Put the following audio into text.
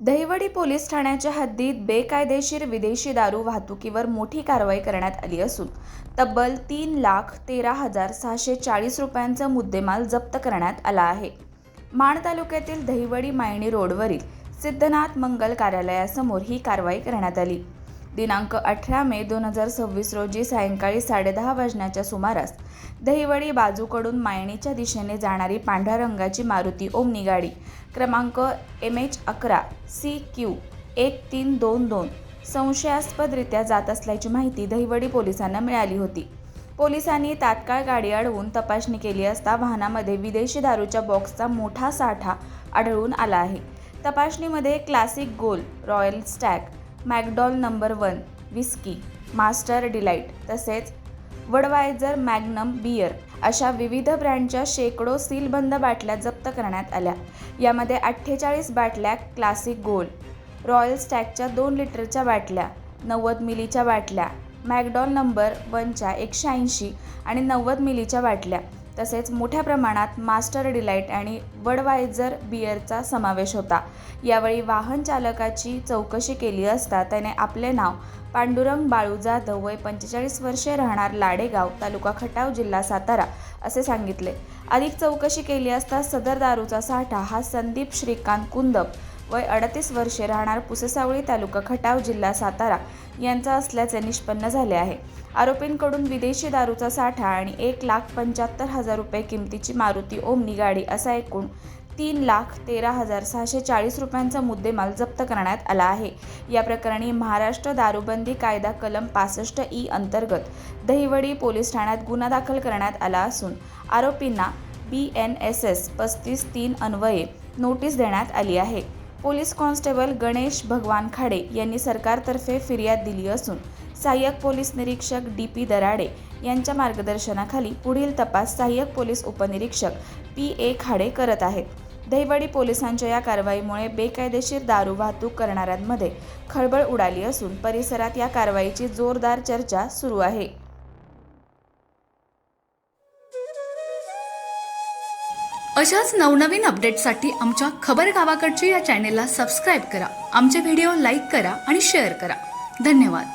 Dahiwadi police ठाण्याच्या हद्दीत बेकायदेशीर विदेशी दारू वाहतुकीवर मोठी कारवाई करण्यात आली असून तब्बल 3,13,640 रुपयांचा मुद्देमाल जप्त करण्यात आला आहे। माण तालुक्यातील दहिवडी मायणी रोडवरील सिद्धनाथ मंगल कार्यालयासमोर ही कारवाई करण्यात आली। दिनांक 18 मे 2026 रोजी सायंकाळी 10:30 वाजण्याच्या सुमारास दहिवडी बाजूकडून मायणीच्या दिशेने जाणारी पांढऱ्या रंगाची मारुती ओमनी गाडी क्रमांक MH11 CQ 1322 संशयास्पदरित्या जात असल्याची माहिती दहिवडी पोलिसांना मिळाली होती। पोलिसांनी तात्काळ गाडी अडवून तपासणी केली असता वाहनामध्ये विदेशी दारूच्या बॉक्सचा मोठा साठा आढळून आला आहे। तपासणीमध्ये classic gold, royal Stag, McDowell number 1 whisky, master delight तसेच वडवायझर मॅग्नम बियर अशा विविध ब्रँडच्या शेकडो सीलबंद बाटल्या जप्त करण्यात आल्या। यामध्ये 48 बाटल्या क्लासिक गोल्ड, रॉयल स्टॅगच्या 2 लिटरच्या बाटल्या, 90 मिलीच्या बाटल्या, मॅकडॉल नंबर 1च्या 180 आणि 90 मिलीच्या बाटल्या तसेच मोठ्या प्रमाणात मास्टर डिलाइट आणि वडवायझर बियरचा समावेश होता। यावेळी वाहन चालकाची चौकशी केली असता त्याने आपले नाव पांडुरंग बाळू जाधव वय 45 वर्षे राहणार लाडेगाव तालुका खटाव जिल्हा सातारा असे सांगितले। अधिक चौकशी केली असता सदर दारूचा साठा हा संदीप श्रीकांत कुंदप वय 38 वर्षे राहणार पुसेसावळी तालुका खटाव जिल्हा सातारा यांचा असल्याचे निष्पन्न झाले आहे। आरोपींकडून विदेशी दारूचा साठा आणि 1,75,000 रुपये किमतीची मारुती ओमनी गाडी असा एकूण 3,13,640 रुपयांचा मुद्देमाल जप्त करण्यात आला आहे। या प्रकरणी महाराष्ट्र दारूबंदी कायदा कलम 65E अंतर्गत दहिवडी पोलीस ठाण्यात गुन्हा दाखल करण्यात आला असून आरोपींना BNSS 35(3) अन्वये नोटीस देण्यात आली आहे। पोलीस कॉन्स्टेबल गणेश भगवान खाडे यांनी सरकारतर्फे फिर्याद दिली असून सहाय्यक पोलीस निरीक्षक DP दराडे यांच्या मार्गदर्शनाखाली पुढील तपास सहाय्यक पोलीस उपनिरीक्षक PA खाडे करत आहेत। दहिवडी पोलिसांच्या या कारवाईमुळे बेकायदेशीर दारू वाहतूक करणाऱ्यांमध्ये खळबळ उडाली असून परिसरात या कारवाईची जोरदार चर्चा सुरू आहे। अशाच नवनवीन अपडेट्ससाठी आमच्या खबर गावाकडच्या या चॅनेलला सबस्क्राईब करा, आमचे व्हिडिओ लाईक करा आणि शेअर करा। धन्यवाद।